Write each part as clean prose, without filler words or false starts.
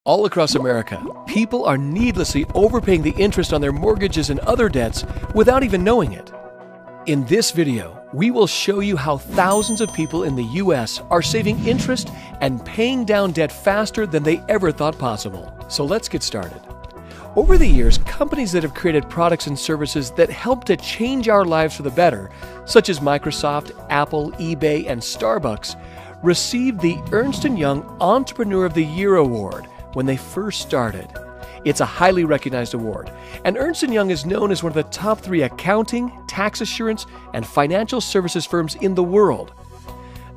All across America, people are needlessly overpaying the interest on their mortgages and other debts without even knowing it. In this video, we will show you how thousands of people in the U.S. are saving interest and paying down debt faster than they ever thought possible. So let's get started. Over the years, companies that have created products and services that help to change our lives for the better, such as Microsoft, Apple, eBay, and Starbucks, received the Ernst & Young Entrepreneur of the Year Award when they first started. It's a highly recognized award, and Ernst & Young is known as one of the top 3 accounting, tax assurance, and financial services firms in the world.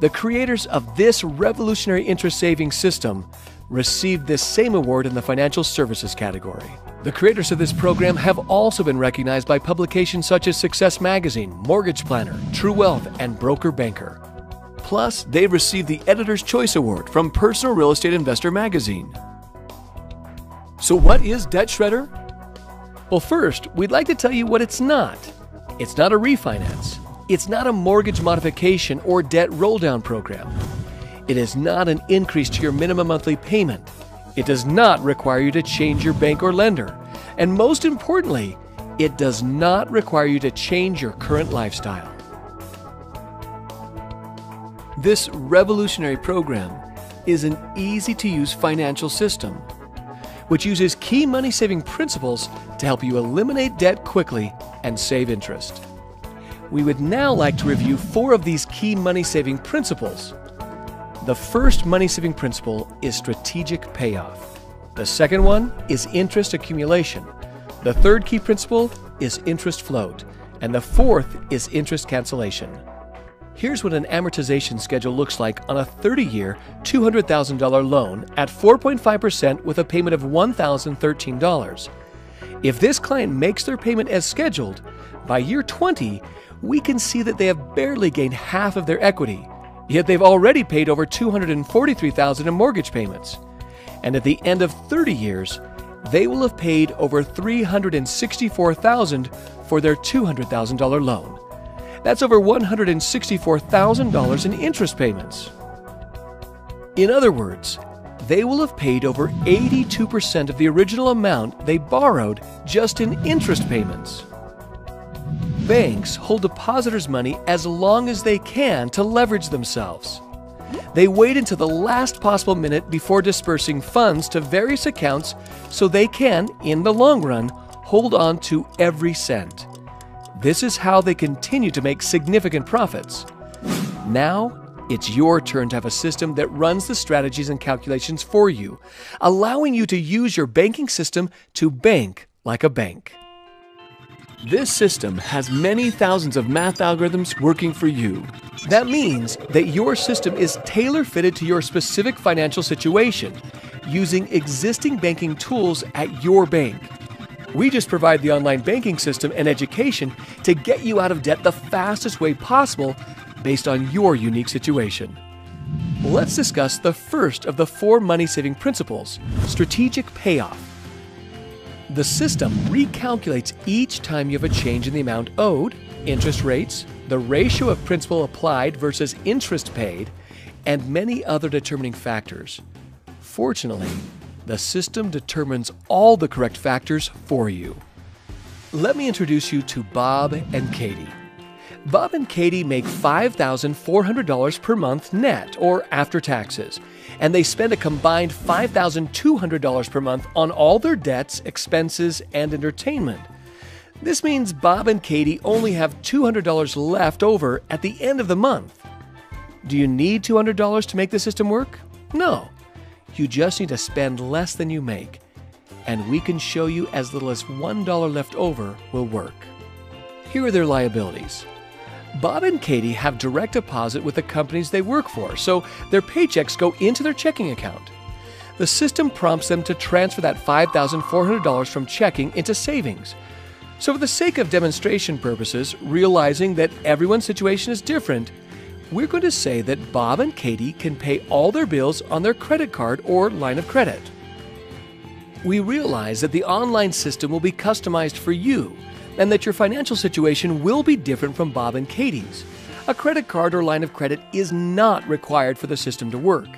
The creators of this revolutionary interest savings system received this same award in the financial services category. The creators of this program have also been recognized by publications such as Success Magazine, Mortgage Planner, True Wealth, and Broker Banker. Plus, they've received the Editor's Choice Award from Personal Real Estate Investor Magazine. So what is Debt Shredder? Well, first, we'd like to tell you what it's not. It's not a refinance. It's not a mortgage modification or debt roll-down program. It is not an increase to your minimum monthly payment. It does not require you to change your bank or lender. And most importantly, it does not require you to change your current lifestyle. This revolutionary program is an easy-to-use financial system which uses key money-saving principles to help you eliminate debt quickly and save interest. We would now like to review 4 of these key money-saving principles. The first money-saving principle is strategic payoff. The second one is interest accumulation. The third key principle is interest float. And the fourth is interest cancellation. Here's what an amortization schedule looks like on a 30-year, $200,000 loan at 4.5% with a payment of $1,013. If this client makes their payment as scheduled, by year 20, we can see that they have barely gained half of their equity, yet they've already paid over $243,000 in mortgage payments. And at the end of 30 years, they will have paid over $364,000 for their $200,000 loan. That's over $164,000 in interest payments. In other words, they will have paid over 82% of the original amount they borrowed just in interest payments. Banks hold depositors' money as long as they can to leverage themselves. They wait until the last possible minute before dispersing funds to various accounts so they can, in the long run, hold on to every cent. This is how they continue to make significant profits. Now, it's your turn to have a system that runs the strategies and calculations for you, allowing you to use your banking system to bank like a bank. This system has many thousands of math algorithms working for you. That means that your system is tailor-fitted to your specific financial situation, using existing banking tools at your bank. We just provide the online banking system and education to get you out of debt the fastest way possible based on your unique situation. Let's discuss the first of the 4 money-saving principles, strategic payoff. The system recalculates each time you have a change in the amount owed, interest rates, the ratio of principal applied versus interest paid, and many other determining factors. Fortunately, the system determines all the correct factors for you. Let me introduce you to Bob and Katie. Bob and Katie make $5,400 per month net, or after taxes, and they spend a combined $5,200 per month on all their debts, expenses, and entertainment. This means Bob and Katie only have $200 left over at the end of the month. Do you need $200 to make the system work? No. You just need to spend less than you make, and we can show you as little as $1 left over will work. Here are their liabilities. Bob and Katie have direct deposit with the companies they work for, so their paychecks go into their checking account. The system prompts them to transfer that $5,400 from checking into savings. So for the sake of demonstration purposes, realizing that everyone's situation is different, we're going to say that Bob and Katie can pay all their bills on their credit card or line of credit. We realize that the online system will be customized for you and that your financial situation will be different from Bob and Katie's. A credit card or line of credit is not required for the system to work.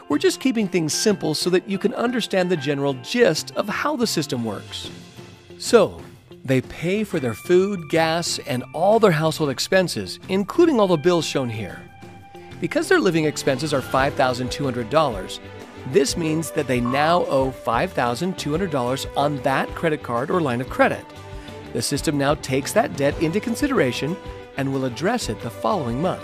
We're just keeping things simple so that you can understand the general gist of how the system works. So, they pay for their food, gas, and all their household expenses, including all the bills shown here. Because their living expenses are $5,200, this means that they now owe $5,200 on that credit card or line of credit. The system now takes that debt into consideration and will address it the following month.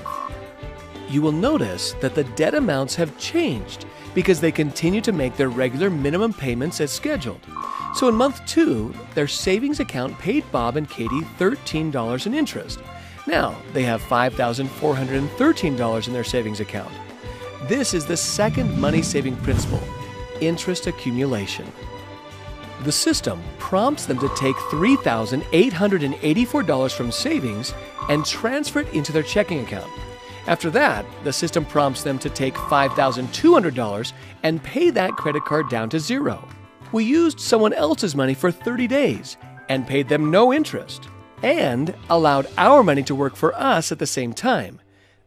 You will notice that the debt amounts have changed because they continue to make their regular minimum payments as scheduled. So in month 2, their savings account paid Bob and Katie $13 in interest. Now they have $5,413 in their savings account. This is the second money-saving principle, interest accumulation. The system prompts them to take $3,884 from savings and transfer it into their checking account. After that, the system prompts them to take $5,200 and pay that credit card down to zero. We used someone else's money for 30 days and paid them no interest, and allowed our money to work for us at the same time.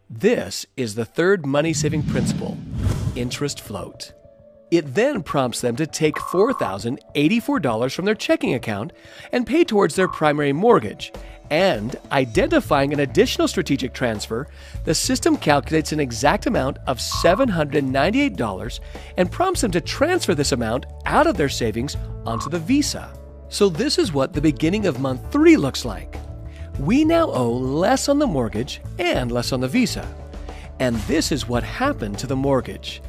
This is the third money-saving principle, interest float. It then prompts them to take $4,084 from their checking account and pay towards their primary mortgage. And identifying an additional strategic transfer, the system calculates an exact amount of $798 and prompts them to transfer this amount out of their savings onto the Visa. So this is what the beginning of month 3 looks like. We now owe less on the mortgage and less on the Visa. And this is what happened to the mortgage.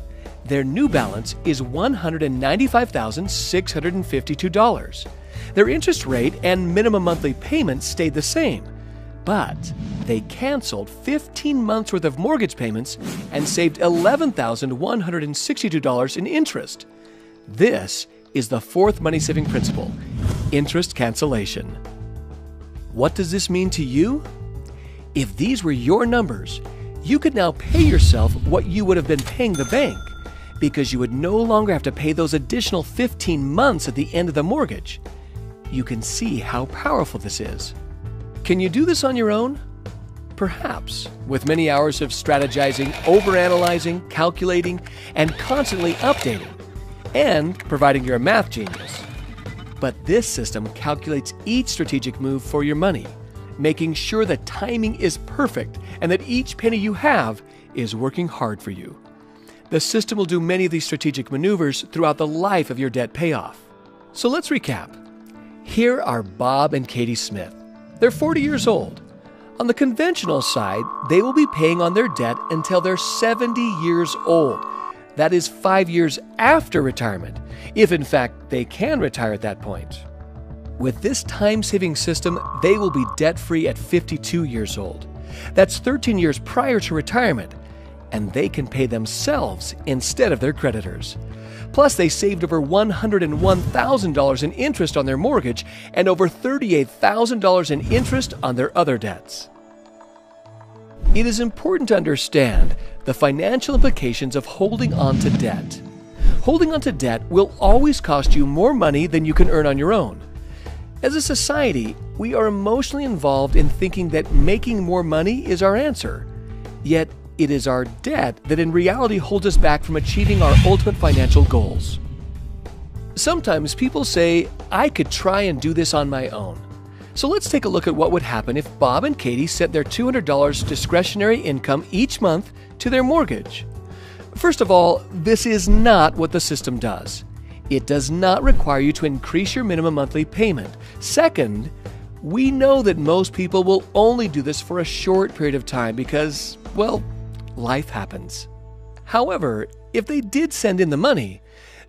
Their new balance is $195,652. Their interest rate and minimum monthly payment stayed the same, but they canceled 15 months worth of mortgage payments and saved $11,162 in interest. This is the fourth money-saving principle, interest cancellation. What does this mean to you? If these were your numbers, you could now pay yourself what you would have been paying the bank, because you would no longer have to pay those additional 15 months at the end of the mortgage. You can see how powerful this is. Can you do this on your own? Perhaps, with many hours of strategizing, overanalyzing, calculating, and constantly updating, and providing you're a math genius. But this system calculates each strategic move for your money, making sure that timing is perfect and that each penny you have is working hard for you. The system will do many of these strategic maneuvers throughout the life of your debt payoff. So let's recap. Here are Bob and Katie Smith. They're 40 years old. On the conventional side, they will be paying on their debt until they're 70 years old. That is 5 years after retirement, if in fact they can retire at that point. With this time-saving system, they will be debt-free at 52 years old. That's 13 years prior to retirement, and they can pay themselves instead of their creditors. Plus, they saved over $101,000 in interest on their mortgage and over $38,000 in interest on their other debts. It is important to understand the financial implications of holding on to debt. Holding on to debt will always cost you more money than you can earn on your own. As a society, we are emotionally involved in thinking that making more money is our answer. Yet, it is our debt that in reality holds us back from achieving our ultimate financial goals. Sometimes people say, I could try and do this on my own. So let's take a look at what would happen if Bob and Katie set their $200 discretionary income each month to their mortgage. First of all, this is not what the system does. It does not require you to increase your minimum monthly payment. Second, we know that most people will only do this for a short period of time because, well, life happens. However, if they did send in the money,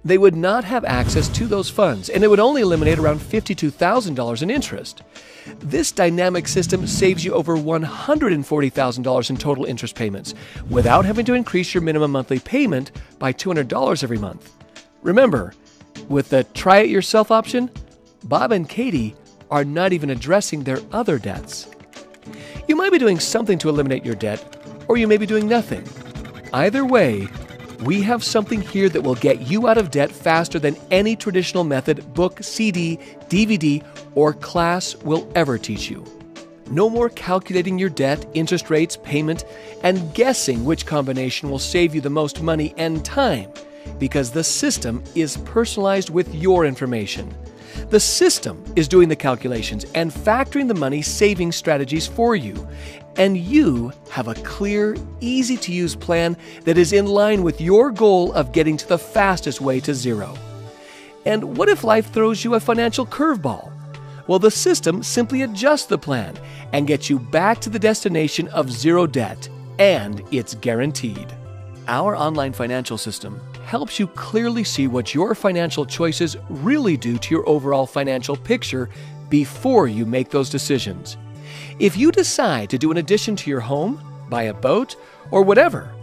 they would not have access to those funds, and it would only eliminate around $52,000 in interest. This dynamic system saves you over $140,000 in total interest payments without having to increase your minimum monthly payment by $200 every month. Remember, with the try it yourself option, Bob and Katie are not even addressing their other debts. You might be doing something to eliminate your debt, or you may be doing nothing. Either way, we have something here that will get you out of debt faster than any traditional method, book, CD, DVD, or class will ever teach you. No more calculating your debt, interest rates, payment, and guessing which combination will save you the most money and time, because the system is personalized with your information. The system is doing the calculations and factoring the money saving strategies for you, and you have a clear, easy-to-use plan that is in line with your goal of getting to the fastest way to zero. And what if life throws you a financial curveball? Well, the system simply adjusts the plan and gets you back to the destination of zero debt, and it's guaranteed. Our online financial system helps you clearly see what your financial choices really do to your overall financial picture before you make those decisions. If you decide to do an addition to your home, buy a boat, or whatever,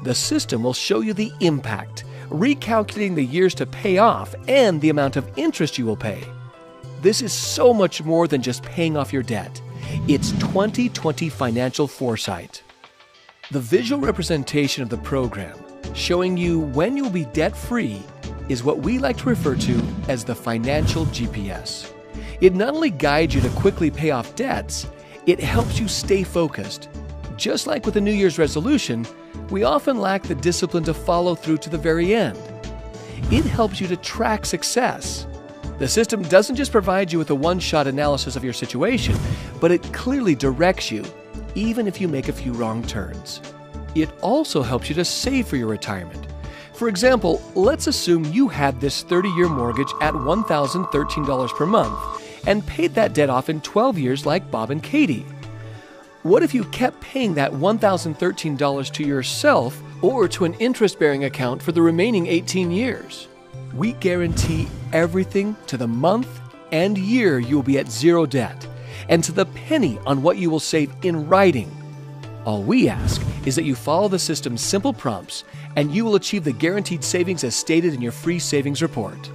the system will show you the impact, recalculating the years to pay off and the amount of interest you will pay. This is so much more than just paying off your debt. It's 20/20 financial foresight. The visual representation of the program, showing you when you'll be debt-free, is what we like to refer to as the financial GPS. It not only guides you to quickly pay off debts, it helps you stay focused. Just like with a New Year's resolution, we often lack the discipline to follow through to the very end. It helps you to track success. The system doesn't just provide you with a one-shot analysis of your situation, but it clearly directs you, even if you make a few wrong turns. It also helps you to save for your retirement. For example, let's assume you had this 30-year mortgage at $1,013 per month and paid that debt off in 12 years like Bob and Katie. What if you kept paying that $1,013 to yourself or to an interest-bearing account for the remaining 18 years? We guarantee everything to the month and year you will be at zero debt, and to the penny on what you will save in writing. All we ask is that you follow the system's simple prompts, and you will achieve the guaranteed savings as stated in your free savings report.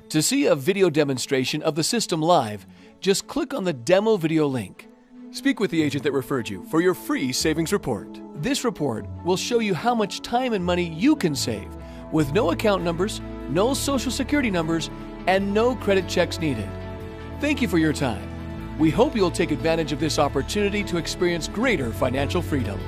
To see a video demonstration of the system live, just click on the demo video link. Speak with the agent that referred you for your free savings report. This report will show you how much time and money you can save with no account numbers, no social security numbers, and no credit checks needed. Thank you for your time. We hope you'll take advantage of this opportunity to experience greater financial freedom.